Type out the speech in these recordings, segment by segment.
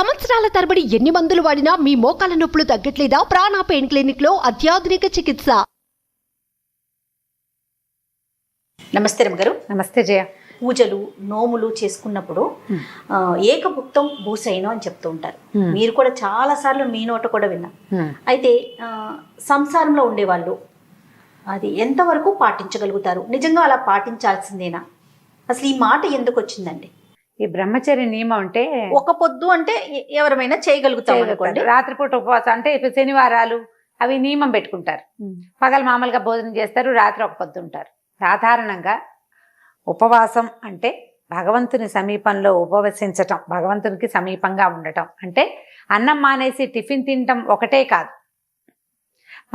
సంవత్సరాల తరబడి ఎన్ని మందులు వాడినా మీ మోకాల నొప్పులు తగ్గట్లేదా? ప్రాణ పెయిన్ క్లినిక్ లో అత్యాధునిక చికిత్స. నమస్తే రమ్మగారు. నమస్తే జయ. పూజలు నోములు చేసుకున్నప్పుడు ఏకభుక్తం భూసైనం అని చెప్తూ ఉంటారు. మీరు కూడా చాలా సార్లు మీ నోట కూడా విన్నా. అయితే సంసారంలో ఉండేవాళ్ళు అది ఎంతవరకు పాటించగలుగుతారు? నిజంగా అలా పాటించాల్సిందేనా? అసలు ఈ మాట ఎందుకు వచ్చిందండి? ఈ బ్రహ్మచర్య నియమం అంటే ఒక పొద్దు అంటే ఎవరైనా చేయగలుగుతారు. రాత్రిపూట ఉపవాసం అంటే ఇప్పుడు శనివారాలు అవి నియమం పెట్టుకుంటారు. పగలు మామూలుగా భోజనం చేస్తారు, రాత్రి ఒక పొద్దు ఉంటారు. సాధారణంగా ఉపవాసం అంటే భగవంతుని సమీపంలో ఉపవసించటం, భగవంతునికి సమీపంగా ఉండటం. అంటే అన్నం మానేసి టిఫిన్ తినటం ఒకటే కాదు.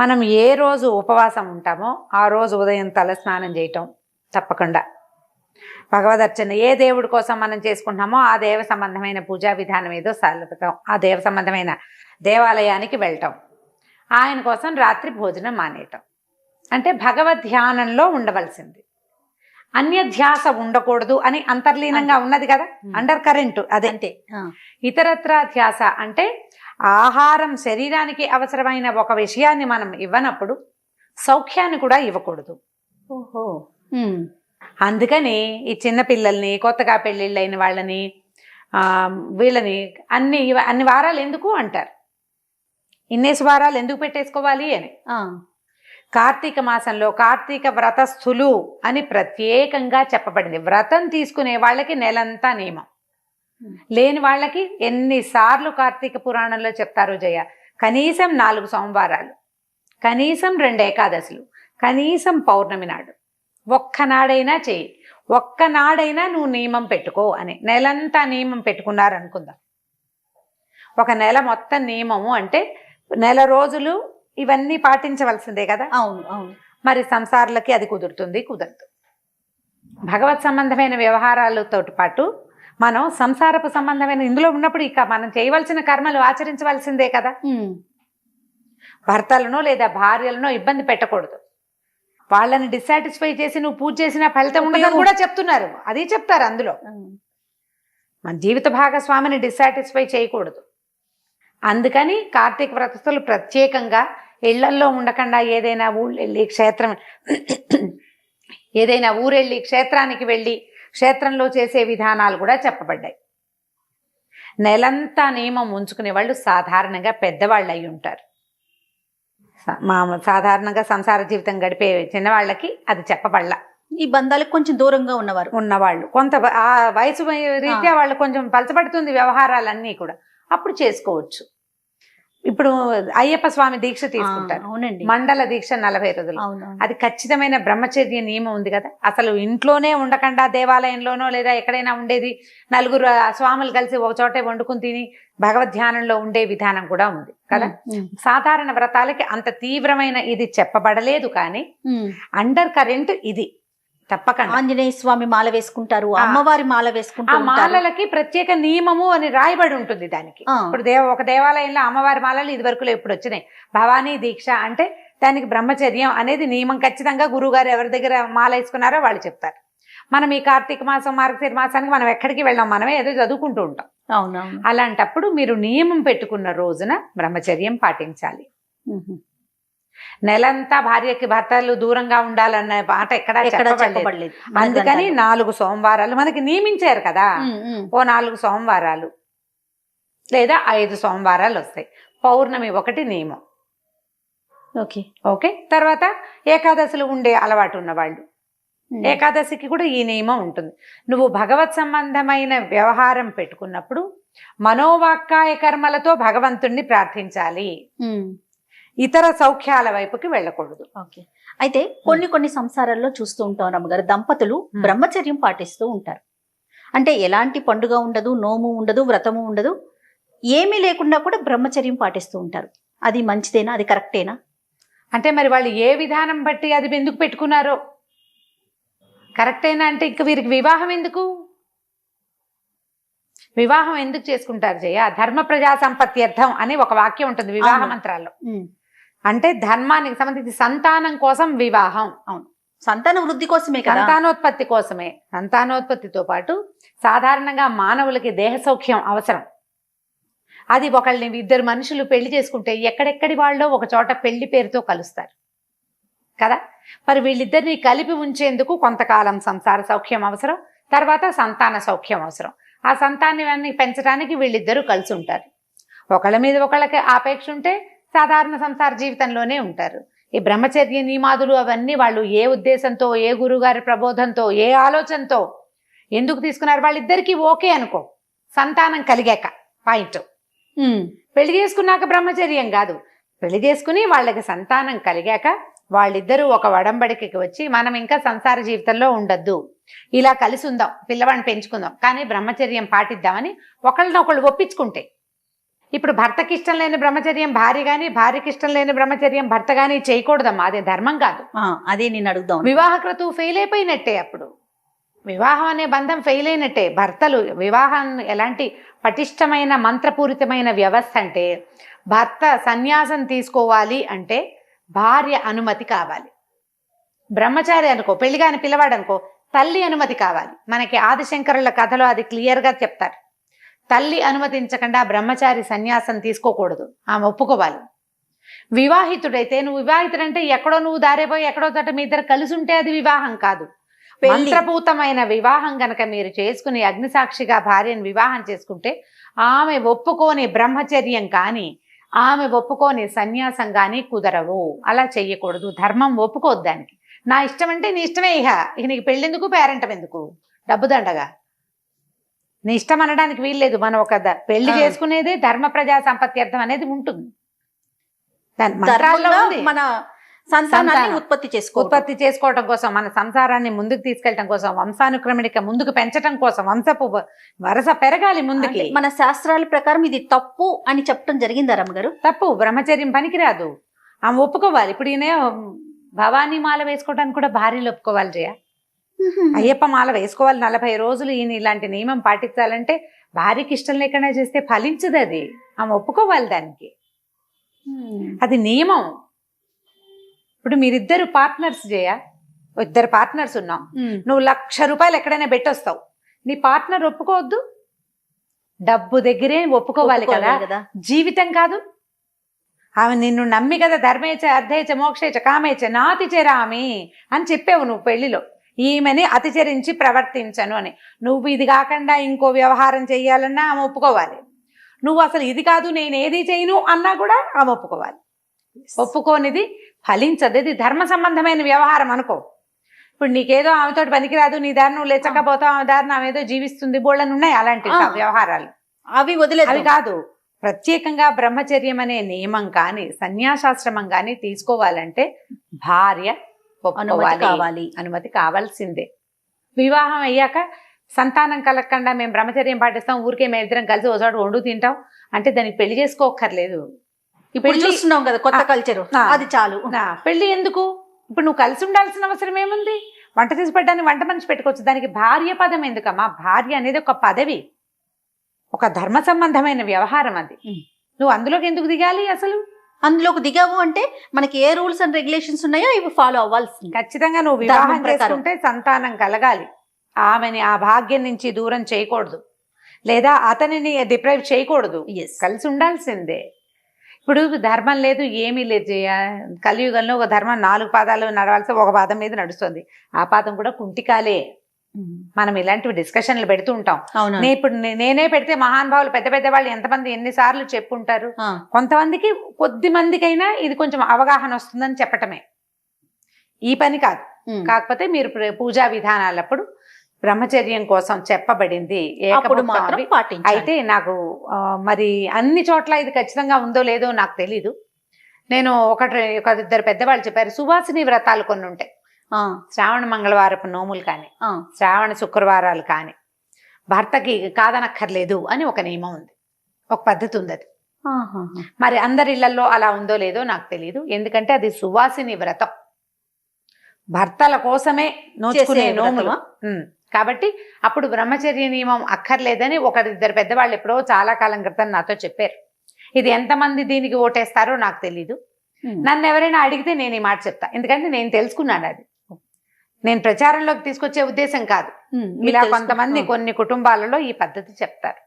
మనం ఏ రోజు ఉపవాసం ఉంటామో ఆ రోజు ఉదయం తల స్నానం చేయటం తప్పకుండా, భగవదర్చన ఏ దేవుడి కోసం మనం చేసుకుంటున్నామో ఆ దేవ సంబంధమైన పూజా విధానం ఏదో సాలపటం, ఆ దేవ సంబంధమైన దేవాలయానికి వెళ్ళటం, ఆయన కోసం రాత్రి భోజనం మానేయటం. అంటే భగవద్ ధ్యానంలో ఉండవలసింది, అన్య ధ్యాస ఉండకూడదు అని అంతర్లీనంగా ఉన్నది కదా, అండర్ కరెంట్ అదంతే. ఇతరత్ర ధ్యాస అంటే ఆహారం శరీరానికి అవసరమైన ఒక విషయాన్ని మనం ఇవ్వనప్పుడు సౌఖ్యాన్ని కూడా ఇవ్వకూడదు. ఓహో. అందుకని ఈ చిన్న పిల్లల్ని, కొత్తగా పెళ్ళిళ్ళైన వాళ్ళని, వీళ్ళని అన్ని వారాలు ఎందుకు అంటారు, ఇన్నేసి వారాలు ఎందుకు పెట్టేసుకోవాలి అని. కార్తీక మాసంలో కార్తీక వ్రతస్థులు అని ప్రత్యేకంగా చెప్పబడింది. వ్రతం తీసుకునే వాళ్ళకి నెలంతా నియమం, లేని వాళ్ళకి ఎన్నిసార్లు కార్తీక పురాణంలో చెప్తారో జయ. కనీసం 4 సోమవారాలు, కనీసం 2 ఏకాదశులు, కనీసం పౌర్ణమి నాడు ఒక్కనాడైనా చెయ్యి, ఒక్కనాడైనా నువ్వు నియమం పెట్టుకో అని. నెలంతా నియమం పెట్టుకున్నారనుకుందాం. ఒక నెల మొత్తం నియమము అంటే నెల రోజులు ఇవన్నీ పాటించవలసిందే కదా. అవును అవును. మరి సంసారులకి అది కుదురుతుంది? కుదరదు. భగవత్ సంబంధమైన వ్యవహారాలతో పాటు మనం సంసారపు సంబంధమైన ఇందులో ఉన్నప్పుడు ఇక మనం చేయవలసిన కర్మలు ఆచరించవలసిందే కదా. భర్తలను లేదా భార్యలను ఇబ్బంది పెట్టకూడదు. వాళ్ళని డిస్సాటిస్ఫై చేసి నువ్వు పూజ చేసిన ఫలితం ఉండదని కూడా చెప్తున్నారు, అది చెప్తారు అందులో. మన జీవిత భాగస్వామిని డిస్సాటిస్ఫై చేయకూడదు. అందుకని కార్తీక వ్రతస్థులు ప్రత్యేకంగా ఇళ్లల్లో ఉండకుండా ఏదైనా ఊళ్ళెళ్ళి ఏదైనా ఊరెళ్ళి క్షేత్రానికి వెళ్ళి క్షేత్రంలో చేసే విధానాలు కూడా చెప్పబడ్డాయి. నెలంతా నియమం ఉంచుకునే వాళ్ళు సాధారణంగా పెద్దవాళ్ళు అయి ఉంటారు. సాధారణంగా సంసార జీవితం గడిపే చిన్నవాళ్ళకి అది చెప్పబడలా. ఈ బంధాలకు కొంచెం దూరంగా ఉన్నవాళ్ళు కొంత ఆ వయసు రీత్యా వాళ్ళు కొంచెం పలచబడుతుంది వ్యవహారాలన్నీ కూడా, అప్పుడు చేసుకోవచ్చు. ఇప్పుడు అయ్యప్ప స్వామి దీక్ష తీసుకుంటారు. అవునండి. మండల దీక్ష 40 రోజులు. అది ఖచ్చితమైన బ్రహ్మచర్య నియమం ఉంది కదా. అసలు ఇంట్లోనే ఉండకుండా దేవాలయంలోనో లేదా ఎక్కడైనా ఉండేది, 4 స్వాములు కలిసి ఒక చోటే వండుకుని తిని భగవద్ ధ్యానంలో ఉండే విధానం కూడా ఉంది కదా. సాధారణ వ్రతాలకి అంత తీవ్రమైన ఇది చెప్పబడలేదు, కానీ అండర్ కరెంట్ ఇది తప్పకుండా. ఆంజనేయ స్వామి మాల వేసుకుంటారు, అమ్మవారి మాల వేసుకుంటారు. మాలలకి ప్రత్యేక నియమము అని రాయబడి ఉంటుంది దానికి. ఇప్పుడు ఒక దేవాలయంలో అమ్మవారి మాలలు ఇది వరకులో ఎప్పుడు వచ్చినాయి. భవానీ దీక్ష అంటే దానికి బ్రహ్మచర్యం అనేది నియమం. ఖచ్చితంగా గురువు గారు ఎవరి దగ్గర మాల వేసుకున్నారో వాళ్ళు చెప్తారు. మనం ఈ కార్తీక మాసం, మార్గశిర మాసానికి మనం ఎక్కడికి వెళ్ళాం, మనమే ఏదో చదువుకుంటూ ఉంటాం. అవునవును. అలాంటప్పుడు మీరు నియమం పెట్టుకున్న రోజున బ్రహ్మచర్యం పాటించాలి. నెలంతా భార్యకి భర్తలు దూరంగా ఉండాలన్న మాట ఎక్కడా చెప్పబడలేదు. అందుకని 4 సోమవారాలు మనకి నియమించారు కదా. ఓ 4 సోమవారాలు లేదా 5 సోమవారాలు వస్తాయి. పౌర్ణమి 1 నియమం. Okay okay. తర్వాత ఏకాదశులు ఉండే అలవాటు ఉన్నవాళ్ళు ఏకాదశికి కూడా ఈ నియమం ఉంటుంది. నువ్వు భగవత్ సంబంధమైన వ్యవహారం పెట్టుకున్నప్పుడు మనోవాక్కాయ కర్మలతో భగవంతుణ్ణి ప్రార్థించాలి, ఇతర సౌఖ్యాల వైపుకి వెళ్ళకూడదు. ఓకే. అయితే కొన్ని సంసారాల్లో చూస్తూ ఉంటాం రమ్మగారు, దంపతులు బ్రహ్మచర్యం పాటిస్తూ ఉంటారు. అంటే ఎలాంటి పండుగ ఉండదు, నోము ఉండదు, వ్రతము ఉండదు, ఏమీ లేకుండా కూడా బ్రహ్మచర్యం పాటిస్తూ ఉంటారు. అది మంచిదేనా? అది కరెక్టేనా? అంటే మరి వాళ్ళు ఏ విధానం బట్టి అది ఎందుకు పెట్టుకున్నారో కరెక్టేనా అంటే ఇంక వీరికి వివాహం ఎందుకు? వివాహం ఎందుకు చేసుకుంటారు జయ? ధర్మ ప్రజా సంపత్త్యర్థం అని ఒక వాక్యం ఉంటుంది వివాహ మంత్రాల్లో. అంటే ధర్మానికి సంబంధించి సంతానం కోసం వివాహం. అవును, సంతాన వృద్ధి కోసమే కదా, సంతానోత్పత్తి కోసమే. సంతానోత్పత్తితో పాటు సాధారణంగా మానవులకి దేహ సౌఖ్యం అవసరం. అది ఒకళ్ళని ఇద్దరు మనుషులు పెళ్లి చేసుకుంటే ఎక్కడెక్కడి వాళ్ళో ఒక చోట పెళ్లి పేరుతో కలుస్తారు కదా. మరి వీళ్ళిద్దరిని కలిపి ఉంచేందుకు కొంతకాలం సంసార సౌఖ్యం అవసరం, తర్వాత సంతాన సౌఖ్యం అవసరం. ఆ సంతానాన్ని పెంచడానికి వీళ్ళిద్దరూ కలిసి ఉంటారు. ఒకళ్ళ మీద ఒకళ్ళకి ఆపేక్ష ఉంటే సాధారణ సంసార జీవితంలోనే ఉంటారు. ఈ బ్రహ్మచర్య నియమాదులు అవన్నీ వాళ్ళు ఏ ఉద్దేశంతో, ఏ గురుగారి ప్రబోధంతో, ఏ ఆలోచనతో ఎందుకు తీసుకున్నారు, వాళ్ళిద్దరికీ ఓకే అనుకో, సంతానం కలిగాక పాయింట్. పెళ్లి చేసుకున్నాక బ్రహ్మచర్యం కాదు, పెళ్లి చేసుకుని వాళ్ళకి సంతానం కలిగాక వాళ్ళిద్దరూ ఒక వడంబడికి వచ్చి మనం ఇంకా సంసార జీవితంలో ఉండద్దు, ఇలా కలిసి ఉందాం, పిల్లవాడిని పెంచుకుందాం, కానీ బ్రహ్మచర్యం పాటిద్దామని ఒకళ్ళనొకళ్ళు ఒప్పించుకుంటే. ఇప్పుడు భర్తకి ఇష్టం లేని బ్రహ్మచర్యం భార్య కానీ, భార్యకి ఇష్టం లేని బ్రహ్మచర్యం భర్త కానీ చేయకూడదమ్మా, అదే ధర్మం కాదు. అదే నేను అడుగుదాం. వివాహ క్రతువు ఫెయిల్ అయిపోయినట్టే, అప్పుడు వివాహం అనే బంధం ఫెయిల్ అయినట్టే. భర్తలు వివాహం ఎలాంటి పటిష్టమైన మంత్రపూరితమైన వ్యవస్థ అంటే, భర్త సన్యాసం తీసుకోవాలి అంటే భార్య అనుమతి కావాలి. బ్రహ్మచారి అనుకో, పెళ్లిగాని పిల్లవాడు అనుకో, తల్లి అనుమతి కావాలి. మనకి ఆదిశంకరుల కథలో అది క్లియర్గా చెప్తారు. తల్లి అనుమతించకుండా బ్రహ్మచారి సన్యాసం తీసుకోకూడదు, ఆమె ఒప్పుకోవాలి. వివాహితుడైతే, నువ్వు వివాహితుడంటే ఎక్కడో నువ్వు దారిపోయి ఎక్కడో చోట మీ ఇద్దరు కలిసి ఉంటే అది వివాహం కాదు. మంత్రపూతమైన వివాహం గనక మీరు చేసుకుని అగ్నిసాక్షిగా భార్యను వివాహం చేసుకుంటే ఆమె ఒప్పుకోని బ్రహ్మచర్యం కానీ, ఆమె ఒప్పుకోని సన్యాసం కానీ కుదరవు. అలా చెయ్యకూడదు, ధర్మం ఒప్పుకోవద్దు దానికి. నా ఇష్టం అంటే నీ ఇష్టమే, ఇక నీకు పెళ్ళెందుకు, పేరెంటం ఎందుకు, డబ్బు దండగా, నీ ఇష్టం అనడానికి వీల్లేదు. మనం ఒక పెళ్లి చేసుకునేదే ధర్మ ప్రజా సంపత్త్యర్థం అనేది ఉంటుంది. మన సంతానాన్ని ఉత్పత్తి చేసుకోవటం కోసం, మన సంసారాన్ని ముందుకు తీసుకెళ్ళటం కోసం, వంశానుక్రమణిక ముందుకు పెంచడం కోసం, వంశపు వరస పెరగాలి ముందుకి. మన శాస్త్రాల ప్రకారం ఇది తప్పు అని చెప్పడం జరిగిందా రమ్మగారు? తప్పు, బ్రహ్మచర్యం పనికిరాదు, ఆమె ఒప్పుకోవాలి. ఇప్పుడు ఈయన భవానీ మాల వేసుకోవడానికి కూడా భార్యలు ఒప్పుకోవాలి జయ. అయ్యప్ప మాల వేసుకోవాలి 40 రోజులు, ఈయన ఇలాంటి నియమం పాటించాలంటే భార్యకి ఇష్టం లేకుండా చేస్తే ఫలించదు అది, ఆమె ఒప్పుకోవాలి దానికి, అది నియమం. ఇప్పుడు మీరిద్దరు పార్ట్నర్స్ జయ, ఇద్దరు పార్ట్నర్స్ ఉన్నాం, నువ్వు 1,00,000 రూపాయలు ఎక్కడైనా పెట్టొస్తావు, నీ పార్ట్నర్ ఒప్పుకోవద్దు, డబ్బు దగ్గరే ఒప్పుకోవాలి కదా, జీవితం కాదు. ఆమె నిన్ను నమ్మి కదా ధర్మేచ అర్ధేచ మోక్షేచ కామేచ నాతిచరామి అని చెప్పావు నువ్వు పెళ్లిలో, ఈమెని అతిచరించి ప్రవర్తించను అని. నువ్వు ఇది కాకుండా ఇంకో వ్యవహారం చెయ్యాలన్నా ఆమె ఒప్పుకోవాలి. నువ్వు అసలు ఇది కాదు నేను ఏది చేయను అన్నా కూడా ఆమె ఒప్పుకోవాలి. ఒప్పుకోనిది ఫలించదు, ఇది ధర్మ సంబంధమైన వ్యవహారం అనుకో. ఇప్పుడు నీకేదో ఆమెతోటి పనికిరాదు, నీ దారి నువ్వు లేచకపోతావు, ఆమె దారిని ఆమె ఏదో జీవిస్తుంది, బోళ్ళని ఉన్నాయి అలాంటి వ్యవహారాలు, అవి వదిలేదు. అవి కాదు. ప్రత్యేకంగా బ్రహ్మచర్యం అనే నియమం కానీ సన్యాసాశ్రమం కానీ తీసుకోవాలంటే భార్య ఒప్పుకోవాలి, అనుమతి కావాల్సిందే. వివాహం అయ్యాక సంతానం కలగకుండా మేము బ్రహ్మచర్యం పాటిస్తాం, ఊరికే మేము ఇద్దరం కలిసి ఒకసారి వండు తింటాం అంటే దానికి పెళ్లి చేసుకోక్కర్లేదు. ఇప్పుడు చూస్తున్నాం కదా కొత్త కల్చర్, అది చాలు. పెళ్లి ఎందుకు? ఇప్పుడు నువ్వు కలిసి ఉండాల్సిన అవసరం ఏముంది? వంట తీసి పెట్టడానికి వంట మనిషి పెట్టుకోవచ్చు, దానికి భార్య పదం ఎందుకమ్మా? భార్య అనేది ఒక పదవి, ఒక ధర్మ సంబంధమైన వ్యవహారం, అది నువ్వు అందులోకి ఎందుకు దిగాలి? అసలు అందులోకి దిగావు అంటే మనకి ఏ రూల్స్ అండ్ రెగ్యులేషన్స్ ఉన్నాయో ఇవి ఫాలో అవ్వాల్సింది. ఖచ్చితంగా నువ్వు వివాహం చేసుకుంటే సంతానం కలగాలి, ఆమెని ఆ భాగ్యం నుంచి దూరం చేయకూడదు, లేదా అతనిని డిప్రైవ్ చేయకూడదు, కలిసి ఉండాల్సిందే. ఇప్పుడు ధర్మం లేదు ఏమీ లేదు జయ, కలియుగంలో ఒక ధర్మం 4 పాదాలు నడవాల్సి ఒక పాదం మీద నడుస్తుంది, ఆ పాదం కూడా కుంటికాలే. మనం ఇలాంటివి డిస్కషన్లు పెడుతూ ఉంటాం. ఇప్పుడు నేనే పెడితే మహానుభావులు పెద్ద పెద్ద వాళ్ళు ఎంతమంది ఎన్నిసార్లు చెప్పుంటారు. కొంతమందికి కొద్ది మందికైనా ఇది కొంచెం అవగాహన వస్తుందని చెప్పటమే ఈ పని కాదు. కాకపోతే మీరు పూజా విధానాలప్పుడు బ్రహ్మచర్యం కోసం చెప్పబడింది అయితే నాకు మరి అన్ని చోట్ల ఇది ఖచ్చితంగా ఉందో లేదో నాకు తెలీదు. నేను ఇద్దరు పెద్దవాళ్ళు చెప్పారు, సువాసిని వ్రతాలు కొన్ని ఉంటాయి, శ్రావణ మంగళవారపు నోములు కానీ శ్రావణ శుక్రవారాలు కానీ భర్తకి కాదనక్కర్లేదు అని ఒక నియమం ఉంది, ఒక పద్ధతి ఉంది. అది మరి అందరి ఇళ్లలో అలా ఉందో లేదో నాకు తెలియదు, ఎందుకంటే అది సువాసిని వ్రతం, భర్తల కోసమే నోచుకునే నోములు కాబట్టి అప్పుడు బ్రహ్మచర్య నియమం అక్కర్లేదని ఇద్దరు పెద్దవాళ్ళు ఎప్పుడో చాలా కాలం క్రితం నాతో చెప్పారు. ఇది ఎంతమంది దీనికి ఓటేస్తారో నాకు తెలీదు, నన్ను ఎవరైనా అడిగితే నేను ఈ మాట చెప్తా, ఎందుకంటే నేను తెలుసుకున్నాను. అది నేను ప్రచారంలోకి తీసుకొచ్చే ఉద్దేశం కాదు, ఇలా కొంతమంది కొన్ని కుటుంబాలలో ఈ పద్ధతి చెప్తారు.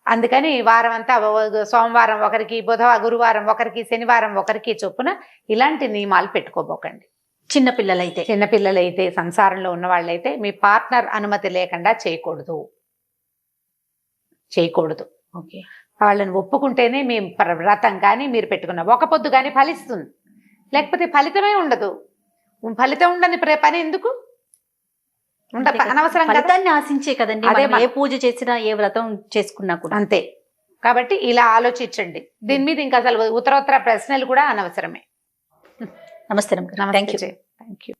అందుకని వారం అంతా సోమవారం ఒకరికి, గురువారం ఒకరికి, శనివారం ఒకరికి చొప్పున ఇలాంటి నియమాలు పెట్టుకోబోకండి. చిన్నపిల్లలైతే సంసారంలో ఉన్న వాళ్ళైతే మీ పార్ట్నర్ అనుమతి లేకుండా చేయకూడదు. ఓకే. వాళ్ళని ఒప్పుకుంటేనే మీ వ్రతం కానీ మీరు పెట్టుకున్న ఒక పొద్దు కానీ ఫలిస్తుంది, లేకపోతే ఫలితమే ఉండదు. ఫలితం ఉండని పని ఎందుకు అనవసరం, ఫలితాన్ని ఆశించే కదండి అదే ఏ పూజ చేసినా ఏ వ్రతం చేసుకున్నా కూడా అంతే. కాబట్టి ఇలా ఆలోచించండి. దీని మీద ఇంకా అసలు ఉత్తరోత్తర ప్రశ్నలు కూడా అనవసరమే. నమస్తే. Thank you.